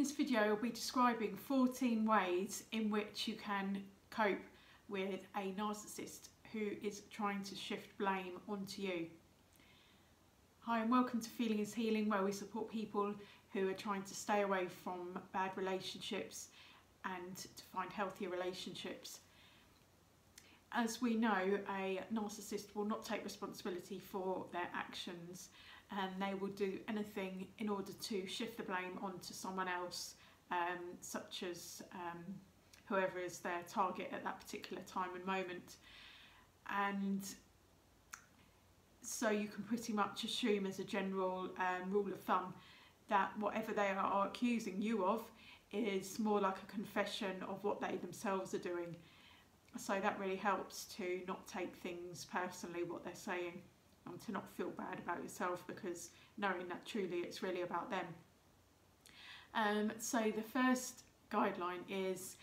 this video I'll be describing 14 ways in which you can cope with a narcissist who is trying to shift blame onto you. Hi and welcome to Feeling is Healing, where we support people who are trying to stay away from bad relationships and to find healthier relationships. As we know, a narcissist will not take responsibility for their actions, and they will do anything in order to shift the blame onto someone else, such as whoever is their target at that particular time and moment. And so you can pretty much assume as a general rule of thumb that whatever they are accusing you of is more like a confession of what they themselves are doing. So that really helps to not take things personally, what they're saying, and to not feel bad about yourself, because knowing that truly it's really about them. So the first guideline is,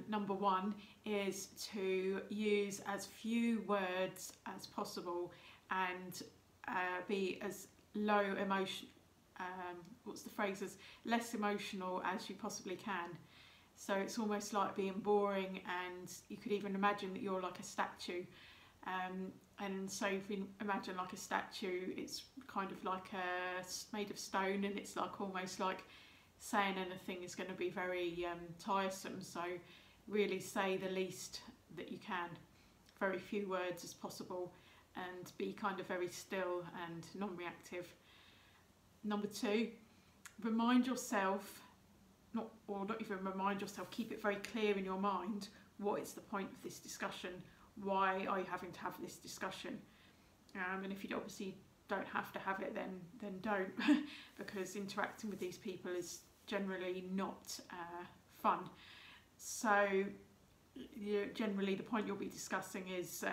number one, is to use as few words as possible and be as low emotion, as less emotional as you possibly can. So it's almost like being boring, and you could even imagine that you're like a statue. And so if you imagine like a statue, it's kind of like made of stone, and it's like almost like saying anything is going to be very tiresome. So really say the least that you can, very few words as possible, and be kind of very still and non-reactive. Number two, remind yourself, not even remind yourself, keep it very clear in your mind what is the point of this discussion. Why are you having to have this discussion? And if you obviously don't have to have it, then don't, because interacting with these people is generally not fun. So generally the point you'll be discussing is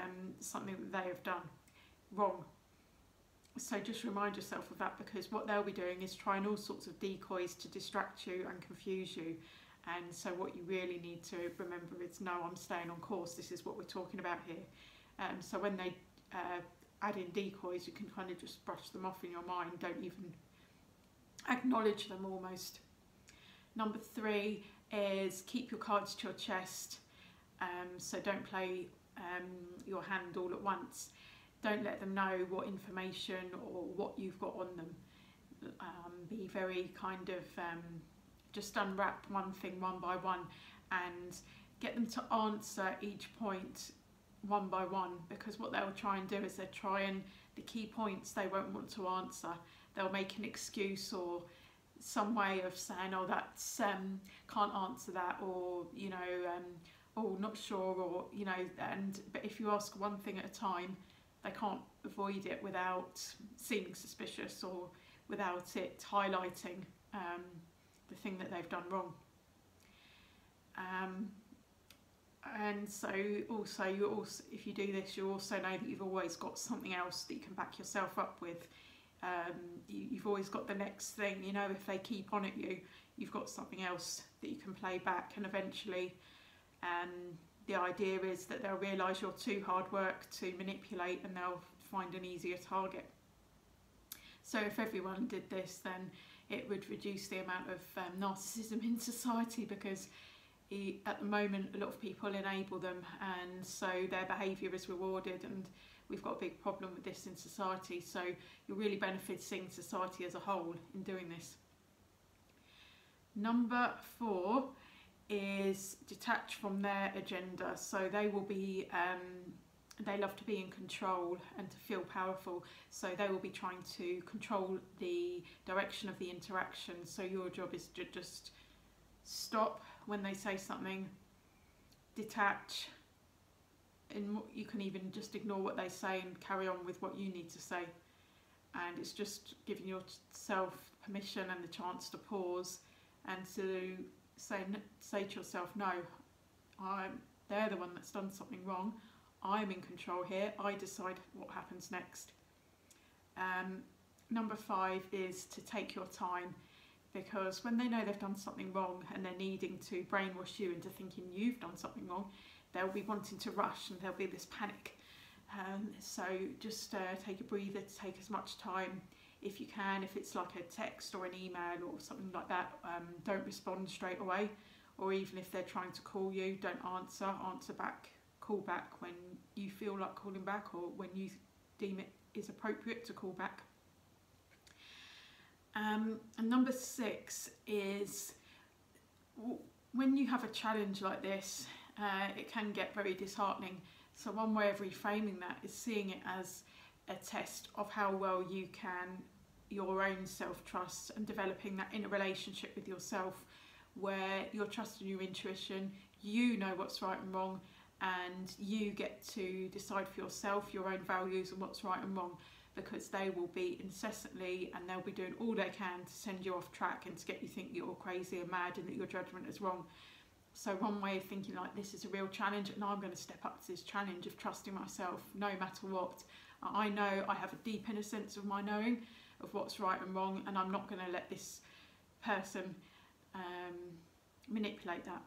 something that they have done wrong. So just remind yourself of that, because what they'll be doing is trying all sorts of decoys to distract you and confuse you. And so what you really need to remember is, no, I'm staying on course, this is what we're talking about here. So when they add in decoys, you can kind of just brush them off in your mind, don't even acknowledge them almost. Number three is keep your cards to your chest. So don't play your hand all at once. Don't let them know what information or what you've got on them. Be very kind of just unwrap one thing one by one, and get them to answer each point one by one, because what they'll try and do is they'll try and the key points they won't want to answer. They'll make an excuse or some way of saying, oh, that's can't answer that, or oh, not sure, or but if you ask one thing at a time, they can't avoid it without seeming suspicious or without it highlighting the thing that they've done wrong. And so also, if you do this, you also know that you've always got something else that you can back yourself up with. You've always got the next thing, if they keep on at you, you've got something else that you can play back, and eventually the idea is that they'll realise you're too hard work to manipulate, and they'll find an easier target. So if everyone did this, then it would reduce the amount of narcissism in society, because at the moment a lot of people enable them, and so their behaviour is rewarded, and we've got a big problem with this in society. So you're really benefiting society as a whole in doing this. Number four is detach from their agenda. So they will be they love to be in control and to feel powerful, so they will be trying to control the direction of the interaction. So your job is to just stop when they say something, detach, and you can even just ignore what they say and carry on with what you need to say. And it's just giving yourself permission and the chance to pause and to say to yourself, no, they're the one that's done something wrong. I'm in control here. I decide what happens next. Number five is to take your time, because when they know they've done something wrong and they're needing to brainwash you into thinking you've done something wrong, they'll be wanting to rush, and there'll be this panic. So just take a breather, to take as much time if you can, if it's like a text or an email or something like that, don't respond straight away. Or even if they're trying to call you, don't answer back, call back when you feel like calling back or when you deem it is appropriate to call back. And number 6 is when you have a challenge like this, it can get very disheartening. So one way of reframing that is seeing it as a test of how well you can, your own self-trust, and developing that inner relationship with yourself where you're trusting your intuition, you know what's right and wrong, and you get to decide for yourself your own values and what's right and wrong, because they will be incessantly, and they'll be doing all they can to send you off track and to get you think you're crazy and mad and that your judgment is wrong. So one way of thinking like this is a real challenge, and I'm going to step up to this challenge of trusting myself no matter what. I know I have a deep inner sense of my knowing of what's right and wrong, and I'm not going to let this person manipulate that.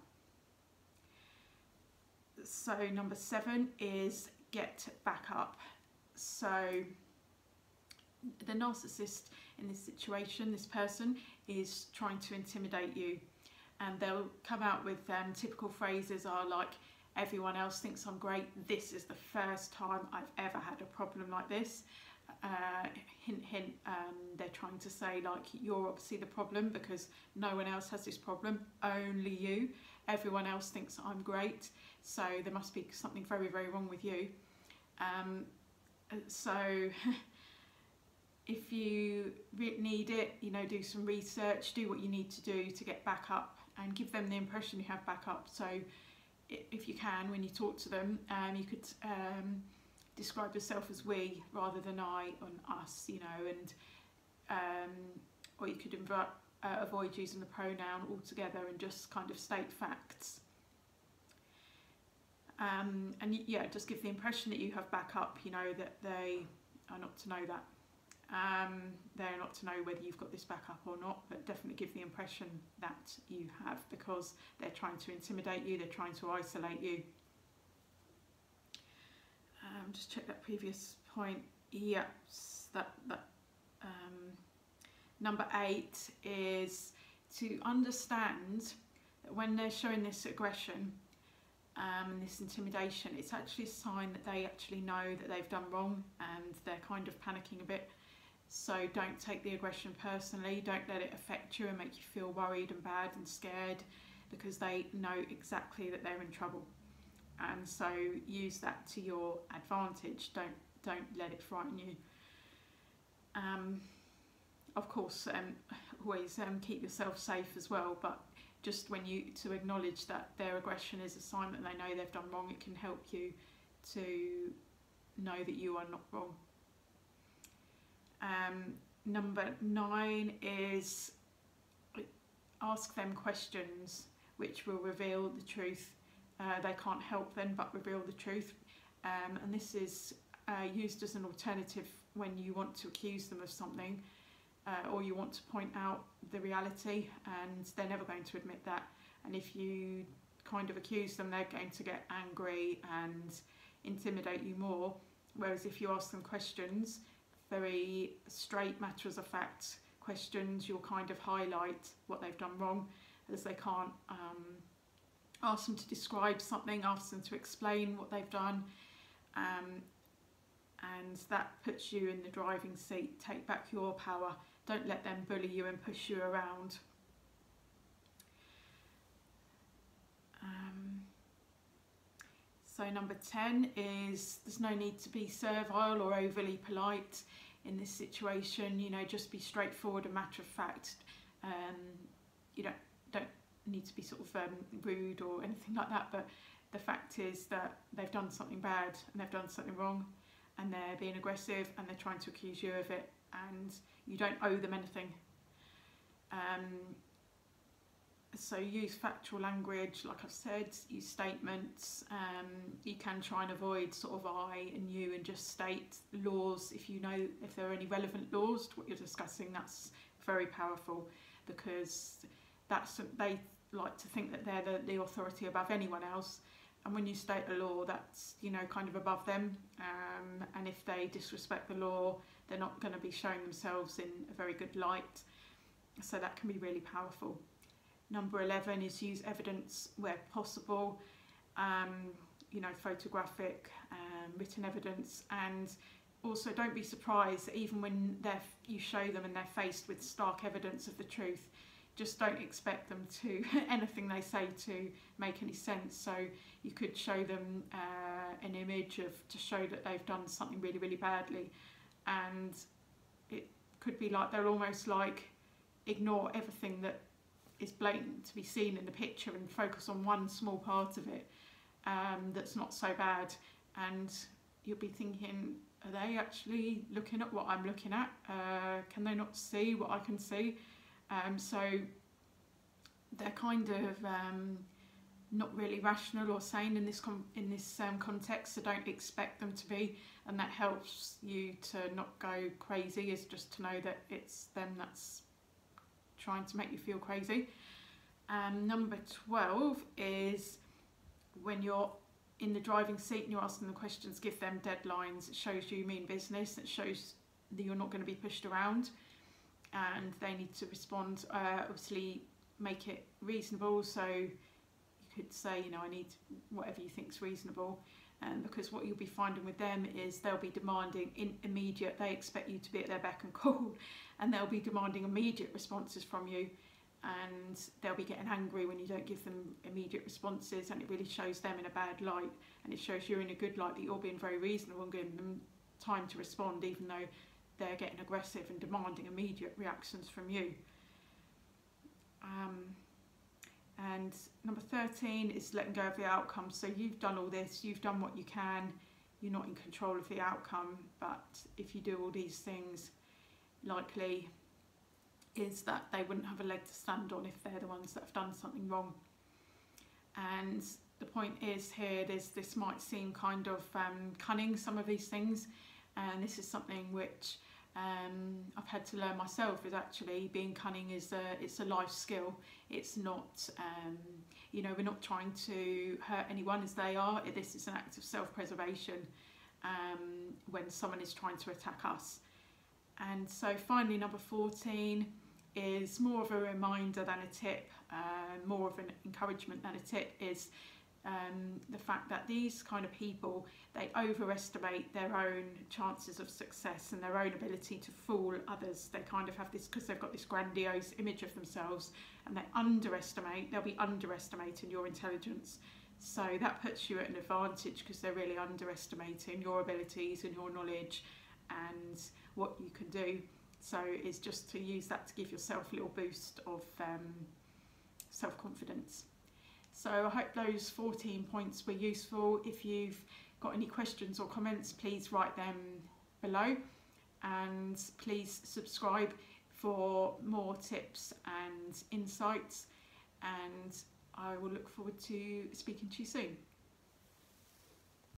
So number 7 is get back up. So the narcissist in this situation, this person, is trying to intimidate you, and they'll come out with typical phrases are like, everyone else thinks I'm great, this is the first time I've ever had a problem like this. Hint hint, they're trying to say like, you're obviously the problem because no one else has this problem, only you. Everyone else thinks I'm great, so there must be something very, very wrong with you. So if you need it, you know, do some research, do what you need to do to get back up and give them the impression you have back up. So if you can, when you talk to them, you could describe yourself as we rather than I and us, you know, and or you could avoid using the pronoun altogether and just kind of state facts. And yeah, just give the impression that you have backup, you know, that they are not to know that. They're not to know whether you've got this backup or not, but definitely give the impression that you have, because they're trying to intimidate you, they're trying to isolate you. Just check that previous point. Yeah, number 8 is to understand that when they're showing this aggression and this intimidation, it's actually a sign that they actually know that they've done wrong and they're kind of panicking a bit. So don't take the aggression personally, don't let it affect you and make you feel worried and bad and scared, because they know exactly that they're in trouble. And so use that to your advantage, don't let it frighten you. Of course, always keep yourself safe as well, but just when you to acknowledge that their aggression is a sign that they know they've done wrong, it can help you to know that you are not wrong. Number 9 is ask them questions which will reveal the truth. They can't help then but reveal the truth, and this is used as an alternative when you want to accuse them of something, or you want to point out the reality, and they're never going to admit that. And if you kind of accuse them, they're going to get angry and intimidate you more. Whereas if you ask them questions, very straight, matters of fact questions, you'll kind of highlight what they've done wrong, as they can't ask them to describe something, ask them to explain what they've done, and that puts you in the driving seat. Take back your power, don't let them bully you and push you around. So number 10 is there's no need to be servile or overly polite in this situation. You know, just be straightforward and matter of fact. You don't need to be sort of rude or anything like that, but the fact is that they've done something bad and they've done something wrong, and they're being aggressive and they're trying to accuse you of it, and you don't owe them anything. So use factual language, like I've said, use statements. You can try and avoid sort of I and you and just state laws. If you know if there are any relevant laws to what you're discussing, that's very powerful, because they like to think that they're the authority above anyone else, and when you state a law, that's, you know, kind of above them, and if they disrespect the law, they're not going to be showing themselves in a very good light. So that can be really powerful. Number 11 is use evidence where possible, you know, photographic, written evidence, and also don't be surprised that even when you show them and they're faced with stark evidence of the truth, just don't expect them to, anything they say to make any sense. So you could show them an image to show that they've done something really, really badly, and it could be like they're almost like ignore everything that is blatant to be seen in the picture and focus on one small part of it that's not so bad, and you'll be thinking, are they actually looking at what I'm looking at? Can they not see what I can see? So they're kind of not really rational or sane in this context, so don't expect them to be, and that helps you to not go crazy, is just to know that it's them that's trying to make you feel crazy. Number 12 is when you're in the driving seat and you're asking the questions, give them deadlines. It shows you mean business. It shows that you're not going to be pushed around, and they need to respond. Obviously, make it reasonable. So you could say, you know, I need whatever you think's reasonable, because what you'll be finding with them is they'll be demanding immediate. They expect you to be at their beck and call, and they'll be demanding immediate responses from you. And they'll be getting angry when you don't give them immediate responses, and it really shows them in a bad light, and it shows you in a good light that you're being very reasonable and giving them time to respond, even though they're getting aggressive and demanding immediate reactions from you. And number 13 is letting go of the outcome. So you've done all this, you've done what you can, you're not in control of the outcome, but if you do all these things, likely is that they wouldn't have a leg to stand on if they're the ones that have done something wrong. And the point is here, this might seem kind of cunning, some of these things, and this is something which I've had to learn myself, is actually being cunning it's a life skill. It's not, you know, we're not trying to hurt anyone as they are. This is an act of self-preservation when someone is trying to attack us. And so finally, number 14 is more of a reminder than a tip, more of an encouragement than a tip, is the fact that these kind of people, they overestimate their own chances of success and their own ability to fool others. They kind of have this, because they've got this grandiose image of themselves, and they'll be underestimating your intelligence. So that puts you at an advantage, because they're really underestimating your abilities and your knowledge and what you can do. So it's just to use that to give yourself a little boost of self-confidence. So I hope those 14 points were useful. If you've got any questions or comments, please write them below, and please subscribe for more tips and insights, and I will look forward to speaking to you soon.